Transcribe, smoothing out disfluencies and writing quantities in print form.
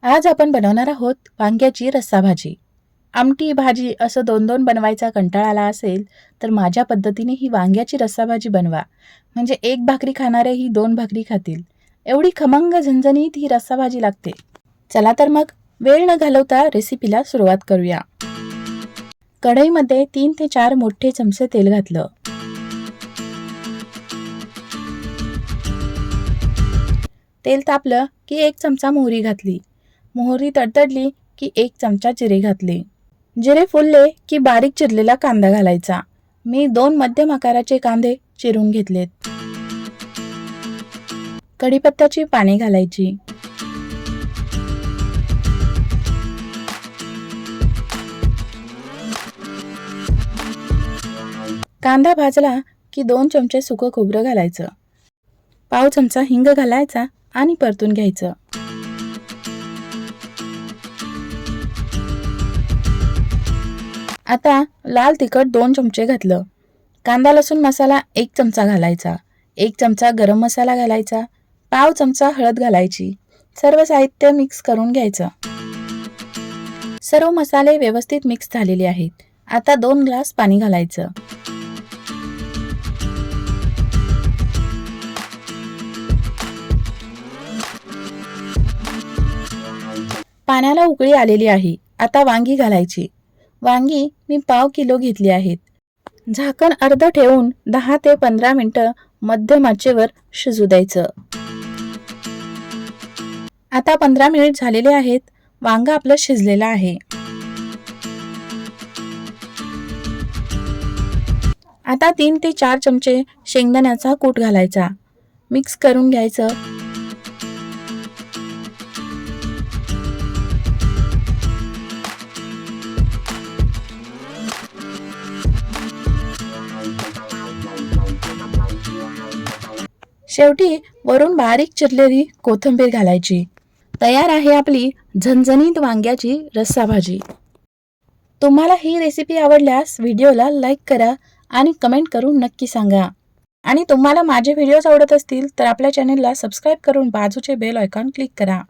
आज आपण बनवणार आहोत वांग्याची रस्सा भाजी. आमटी भाजी असं दोन दोन बनवायचा कंटाळा आला असेल तर माझ्या पद्धतीने ही वांग्याची रस्सा भाजी बनवा. म्हणजे एक भाकरी खाणारे ही दोन भाकरी खातील. एवढी खमंग झणझणीत ही रस्सा भाजी लागते. चला तर मग वेळ न घालवता रेसिपीला सुरुवात करूया. कढईमध्ये 3 ते 4 मोठे चमचे तेल घातलं. तेल तापलं की 1 चमचा मोहरी घातली. मोहरी तडतडली की 1 चमचा जिरे घातले. जिरे फुलले की बारीक चिरलेला कांदा घालायचा. मी 2 मध्यम आकाराचे कांदे चिरून घेतलेत. कढीपत्त्याची पाने घालायची. कांदा भाजला की 2 चमचे सुकं खोबरं घालायचं. पाव चमचा हिंग घालायचा आणि परतून घ्यायचं. आता लाल तिखट 2 चमचे घातलं. कांदा लसूण मसाला 1 चमचा घालायचा. 1 चमचा गरम मसाला घालायचा. पाव चमचा हळद घालायची. सर्व साहित्य मिक्स करून घ्यायचं. सर्व मसाले व्यवस्थित मिक्स झालेले आहेत. आता 2 ग्लास पाणी घालायचं. पाण्याला उकळी आलेली आहे. आता वांगी घालायची. वांगी मी पाव किलो घेतली आहेत. झाकण अर्ध ठेवून 10 ते 15 मिनिटं मध्यम आचेवर शिजू द्यायचं. आता 15 मिनिट झालेले आहेत. वांग आपलं शिजलेलं आहे. आता 3 ते 4 चमचे शेंगदाण्याचा कूट घालायचा. मिक्स करून घ्यायचं. शेवटी वरून बारीक चिरलेली कोथिंबीर घालायची. तयार आहे आपली झणझणीत वांग्याची रस्सा भाजी. तुम्हाला ही रेसिपी आवडल्यास व्हिडिओला लाईक करा आणि कमेंट करून नक्की सांगा. आणि तुम्हाला माझे व्हिडिओज आवडत असतील तर आपल्या चॅनलला सबस्क्राईब करून बाजूचे बेल आयकॉन क्लिक करा.